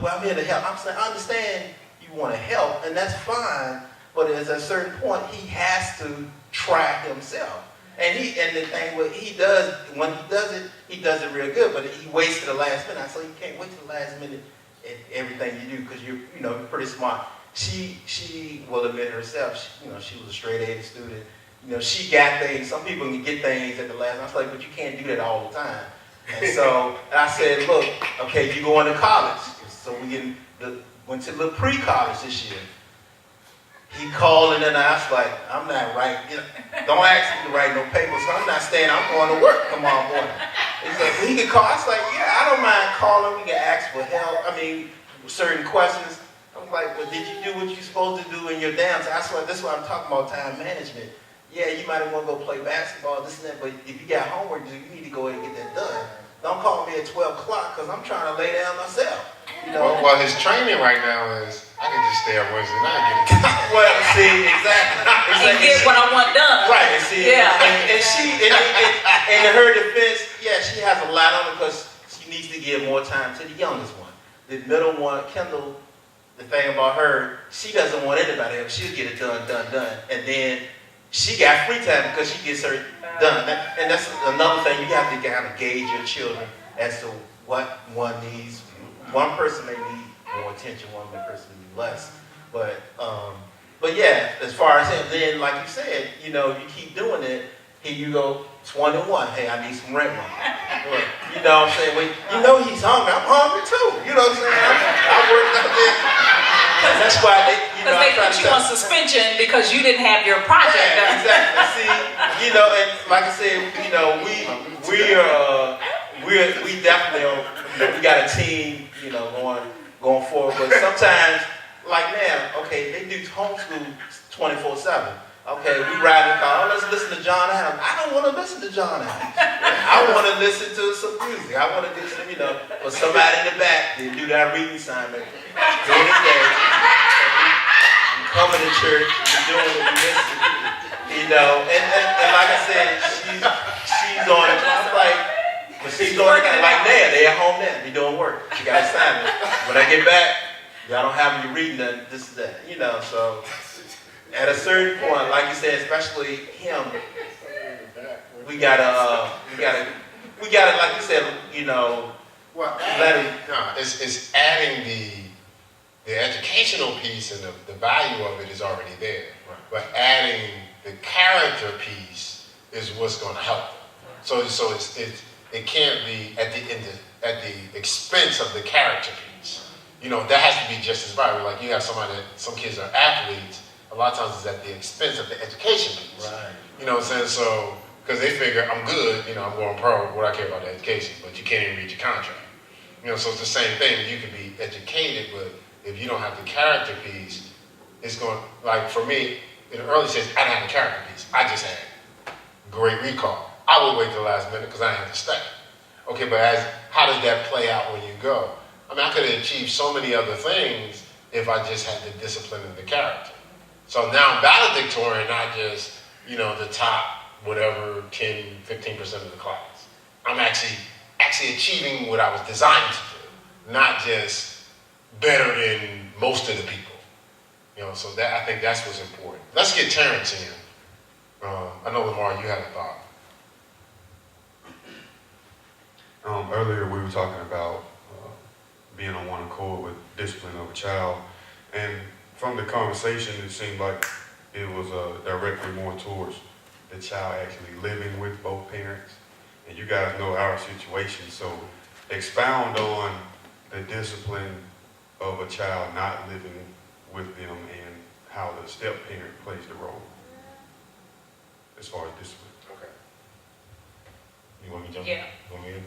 well, I'm here to help. I'm saying, I understand you want to help, and that's fine, but at a certain point, he has to try himself. And the thing what he does, when he does it real good, but he waits to the last minute. I said, you can't wait to the last minute at everything you do, because you're pretty smart. She will admit herself, she was a straight A student. She got things. Some people can get things at the last. I was like, but you can't do that all the time. And so I said, look, okay, you going to college. So we went to the pre-college this year. He called and then I was like, I'm not writing. Don't ask me to write no papers. So I'm not staying. I'm going to work tomorrow morning. He's like, well, he can call. I was like, yeah, I don't mind calling. We can ask for help. Certain questions. I'm like, well, did you do what you're supposed to do in your downtime? That's why I'm talking about time management. Yeah, you might want to go play basketball, this and that, but if you got homework to do, you need to go ahead and get that done. Don't call me at 12 o'clock because I'm trying to lay down myself. Well, his training right now is, I can just stay up Wednesday night and get it. Well, see, exactly. And get what I want done. Right, and see, yeah. and in her defense, yeah, she has a lot on it because she needs to give more time to the youngest one. The middle one, Kendall, the thing about her, she doesn't want anybody else. She'll get it done. And then she got free time because she gets her done. And that's another thing. You have to kind of gauge your children as to what one needs. One person may need more attention, one person may need less. But yeah, as far as him, then like you said, you keep doing it. Here you go, 21. Hey, I need some rent money. You know what I'm saying? Well, he's hungry. I'm hungry too. You know what I'm saying? I worked out there. That's why they put you on suspension because you didn't have your project done. Exactly. See, and like I said, we definitely we got a team, going forward. But sometimes, like now, okay, they do homeschool 24/7. Okay, we ride in the car. Oh, let's listen to John Adams. I don't want to listen to John Adams. I want to listen to some music. I want to do some, for somebody in the back to do that reading assignment during the day. You coming to church, you're doing what you listen, and like I said, she's on it. I'm like, but she's doing it like now. They at home now. They doing work. She got assignment. When I get back, y'all don't have me reading this and that. So. At a certain point, like you said, especially him, we gotta, like you said, let him. No, it's adding the educational piece and the value of it is already there. Right. But adding the character piece is what's going to help. So it can't be at the expense of the character piece. That has to be just as valuable. Like you have some kids are athletes. A lot of times it's at the expense of the education piece. Right. You know what I'm saying? So, because they figure, I'm good, I'm going pro, what I care about the education, but you can't even read your contract. So it's the same thing. You can be educated, but if you don't have the character piece, it's going, like for me, in the early stages, I didn't have the character piece. I just had great recall. I would wait till the last minute because I didn't have to study. Okay, but how does that play out when you go? I could have achieved so many other things if I just had the discipline and the character. So now I'm valedictorian, not just, the top, whatever, 10, 15% of the class. I'm actually achieving what I was designed to do, not just better than most of the people. So I think that's what's important. Let's get Terrence in. I know, Lamar, you had a thought. Earlier we were talking about being on one accord with discipline of a child, and from the conversation, it seemed like it was directly more towards the child actually living with both parents. And you guys know our situation, so expound on the discipline of a child not living with them and how the step-parent plays the role as far as discipline. Okay. You want me to jump? Yeah.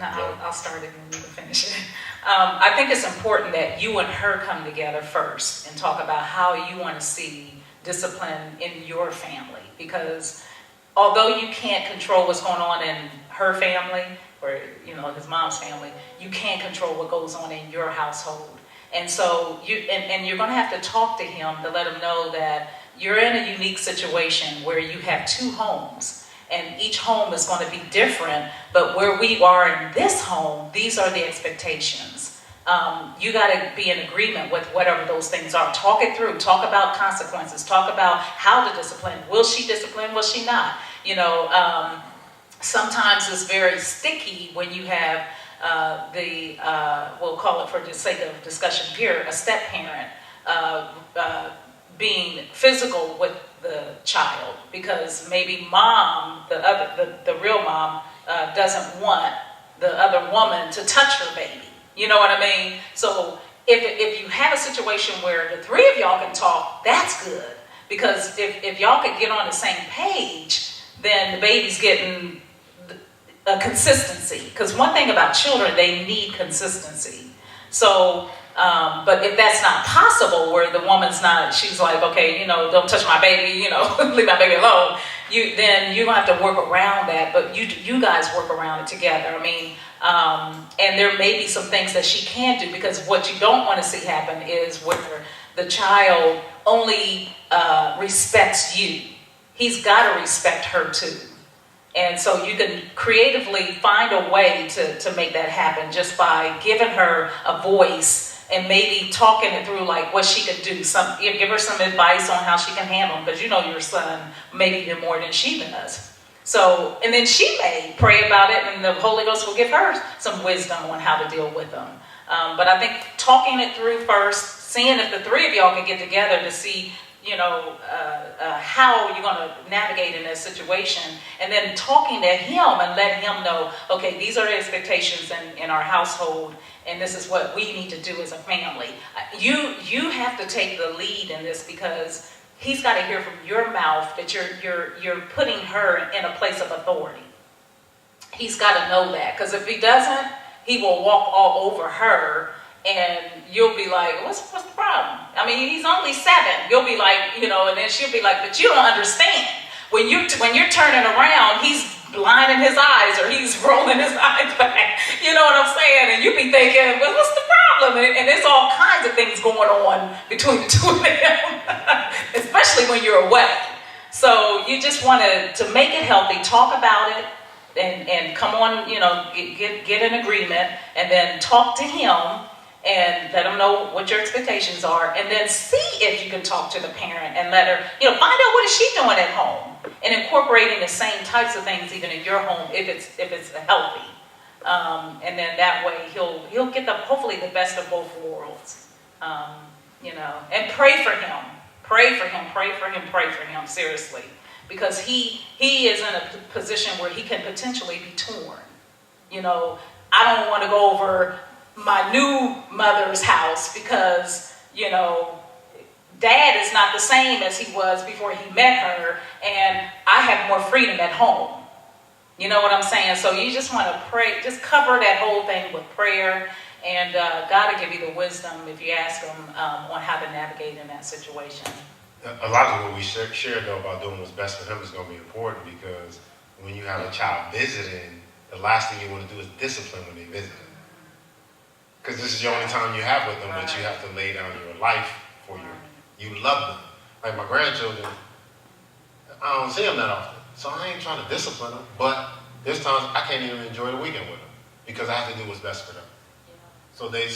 No, I'll start it and you can finish it. I think it's important that you and her come together first and talk about how you want to see discipline in your family. Because although you can't control what's going on in her family or his mom's family, you can't control what goes on in your household. And so you're going to have to talk to him to let him know that you're in a unique situation where you have two homes. And each home is going to be different, but where we are in this home, these are the expectations. you got to be in agreement with whatever those things are. Talk it through. Talk about consequences. Talk about how to discipline. Will she discipline? Will she not? Sometimes it's very sticky when you have we'll call it for the sake of discussion here, a step parent being physical with the child because maybe mom, the real mom, doesn't want the other woman to touch her baby. You know what I mean? So if you have a situation where the three of y'all can talk, that's good. Because if y'all could get on the same page, then the baby's getting a consistency. Because one thing about children, they need consistency. So, but if that's not possible, where the woman's not, she's like, okay, don't touch my baby, leave my baby alone. Then you don't have to work around that, but you guys work around it together. I mean, and there may be some things that she can do, because what you don't want to see happen is where the child only respects you. He's got to respect her too. And so you can creatively find a way to make that happen just by giving her a voice and maybe talking it through, like what she could do. Give her some advice on how she can handle them, because your son maybe did more than she does. So, and then she may pray about it, and the Holy Ghost will give her some wisdom on how to deal with them. But I think talking it through first, seeing if the three of y'all can get together to see, how you're going to navigate in this situation, and then talking to him and letting him know, okay, these are the expectations in our household, and this is what we need to do as a family. You have to take the lead in this, because he's got to hear from your mouth that you're putting her in a place of authority. He's got to know that, because if he doesn't, he will walk all over her. And you'll be like, what's the problem? I mean, he's only 7. You'll be like, and then she'll be like, but you don't understand. When you're turning around, he's blinding his eyes, or he's rolling his eyes back. You know what I'm saying? And you'll be thinking, well, what's the problem? And there's all kinds of things going on between the two of them, especially when you're away. So you just want to make it healthy, talk about it, and come on, get an agreement, and then talk to him. And let them know what your expectations are, and then see if you can talk to the parent and let her, find out what is she doing at home, and incorporating the same types of things even in your home if it's healthy, and then that way he'll get hopefully the best of both worlds, and pray for him, seriously, because he is in a position where he can potentially be torn. I don't want to go over my new mother's house because, dad is not the same as he was before he met her, and I have more freedom at home. You know what I'm saying? So you just want to pray, just cover that whole thing with prayer, and God will give you the wisdom if you ask him on how to navigate in that situation. A lot of what we shared though about doing what's best for him is going to be important, because when you have a child visiting, the last thing you want to do is discipline when they visit. Because this is the only time you have with them, but you have to lay down your life for you love them. Like my grandchildren, I don't see them that often, so I ain't trying to discipline them, but there's times I can't even enjoy the weekend with them because I have to do what's best for them. So there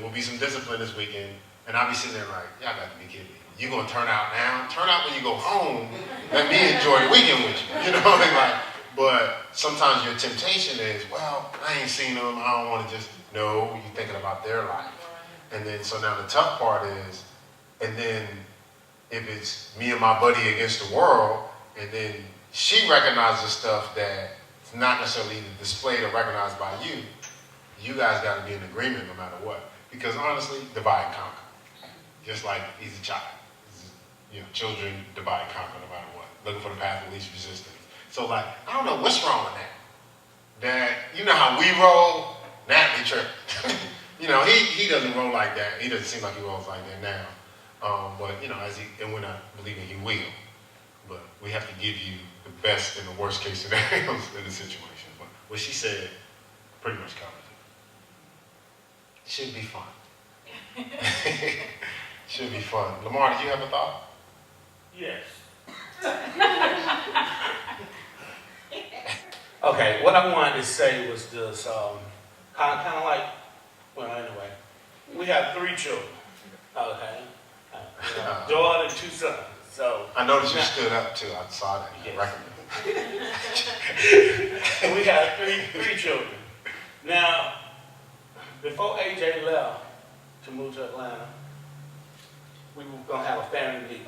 will be some discipline this weekend, and I'll be sitting there like, y'all got to be kidding me. You gonna turn out now? Turn out when you go home. Let me enjoy the weekend with you. You know what I mean? Like, but sometimes your temptation is, well, I ain't seen them. I don't want to just. No, you're thinking about their life. And then, so now the tough part is, and then if it's me and my buddy against the world, and then she recognizes stuff that's not necessarily either displayed or recognized by you, you guys got to be in agreement no matter what. Because honestly, divide and conquer. Just like he's a child. Children divide and conquer no matter what. Looking for the path of least resistance. So like, I don't know what's wrong with that. That, you know how we roll? Natalie tripping. He doesn't roll like that. He doesn't seem like he rolls like that now. But and we're not believing he will. But we have to give you the best and the worst case scenarios in the situation. But what she said pretty much covers it. Should be fun. Should be fun. Lamar, did you have a thought? Yes. Okay, what I wanted to say was this, kind of like, well, anyway, we have 3 children. Okay. Daughter and 2 sons. So I noticed you stood up too. I saw that. Yes. Right. and we have three children. Now, before AJ left to move to Atlanta, we were gonna have a family meeting.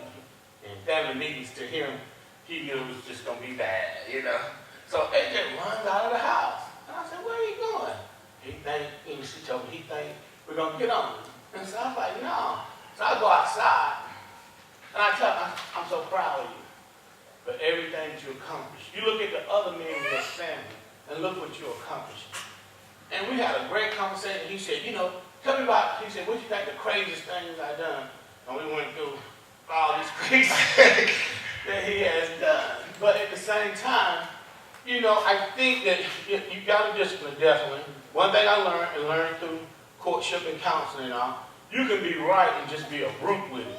And family meetings to him, he knew it was just gonna be bad, you know. So AJ runs out of the house. And I said, where are you going? She told me he think we're gonna get on him. And so I was like, no. So I go outside and I tell him, I'm so proud of you for everything that you accomplished. You look at the other men in your family and look what you accomplished. And we had a great conversation. He said, tell me about, he said, what you think the craziest things I done? And we went through all these crazy things that he has done. But at the same time, I think that you got to discipline, definitely. One thing I learned through courtship and counseling and all, you can be right and just be a brute with it,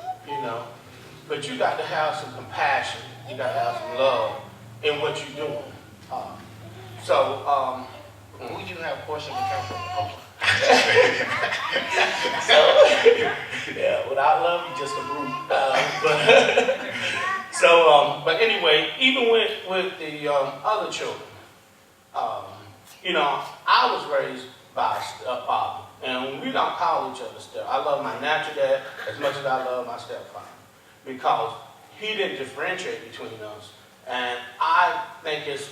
But you got to have some compassion. You got to have some love in what you're doing. Who do you have courtship and counseling? Yeah, without love, you're just a brute. But anyway, even with the other children, I was raised by a stepfather, and we don't call each other step. I love my natural dad as much as I love my stepfather because he didn't differentiate between us. And I think it's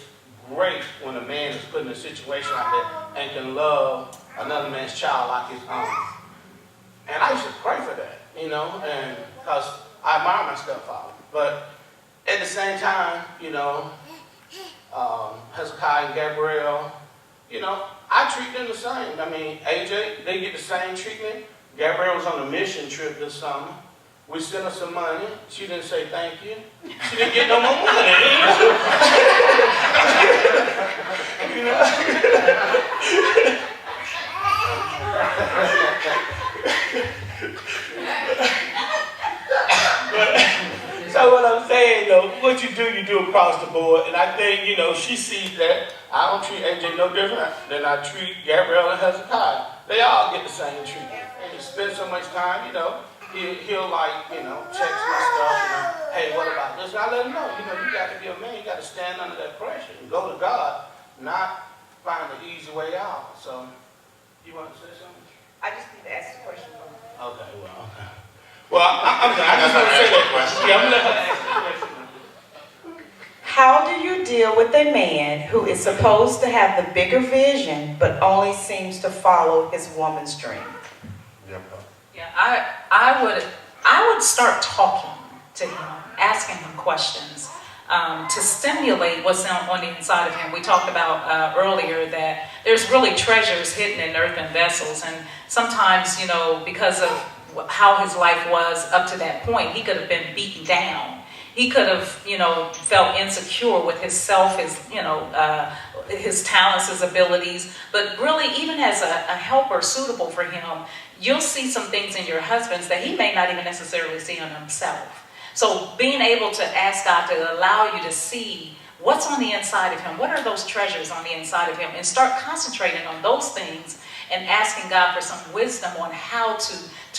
great when a man is put in a situation like that and can love another man's child like his own. And I used to pray for that, and because I admire my stepfather. But at the same time, Hezekiah and Gabrielle, I treat them the same. I mean, AJ, they get the same treatment. Gabrielle was on a mission trip this summer. We sent her some money. She didn't say thank you. She didn't get no more money. So what I'm saying, what you do across the board. And I think, she sees that. I don't treat AJ no different than I treat Gabrielle and Hezekiah. They all get the same treatment. And you spend so much time, he'll text my stuff, hey, what about this? And I let him know, you got to be a man. You got to stand under that pressure and go to God, not find the easy way out. So, you want to say something? I just need to ask a question. Okay, okay. Well, I'm sorry. I just want to say that question. Yeah, I'm going to let her ask the question. How do you deal with a man who is supposed to have the bigger vision, but only seems to follow his woman's dream? Yeah, I would start talking to him, asking him questions to stimulate what's on the inside of him. We talked about earlier that there's really treasures hidden in earthen vessels, and sometimes, because of how his life was up to that point, he could have been beaten down. He could have, felt insecure with himself, his talents, his abilities. But really, even as a helper suitable for him, you'll see some things in your husbands that he may not even necessarily see in himself. So being able to ask God to allow you to see what's on the inside of him, what are those treasures on the inside of him, and start concentrating on those things and asking God for some wisdom on how to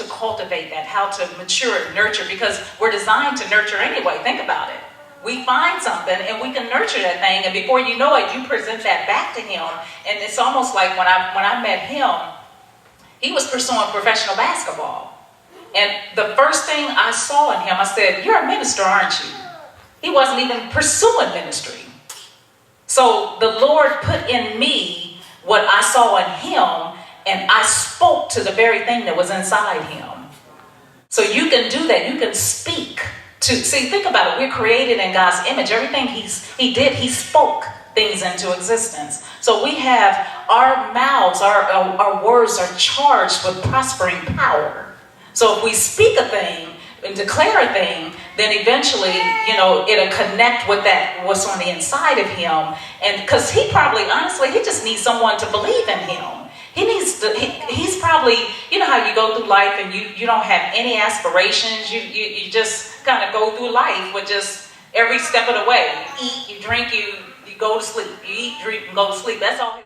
cultivate that, how to mature it, nurture, because we're designed to nurture anyway. Think about it. We find something and we can nurture that thing, and before you know it, you present that back to him. And it's almost like when I met him, he was pursuing professional basketball. And the first thing I saw in him, I said, you're a minister, aren't you? He wasn't even pursuing ministry. So the Lord put in me what I saw in him, and I spoke to the very thing that was inside him. So you can do that. You can speak to, think about it. We're created in God's image. Everything he did, he spoke things into existence. So we have our mouths, our words are charged with prospering power. So if we speak a thing and declare a thing, then eventually, it'll connect with what's on the inside of him. And because he probably, honestly, he just needs someone to believe in him. He's probably, how you go through life and you don't have any aspirations. You just kind of go through life with just every step of the way. You eat, you drink, you go to sleep. You eat, drink, and go to sleep. That's all.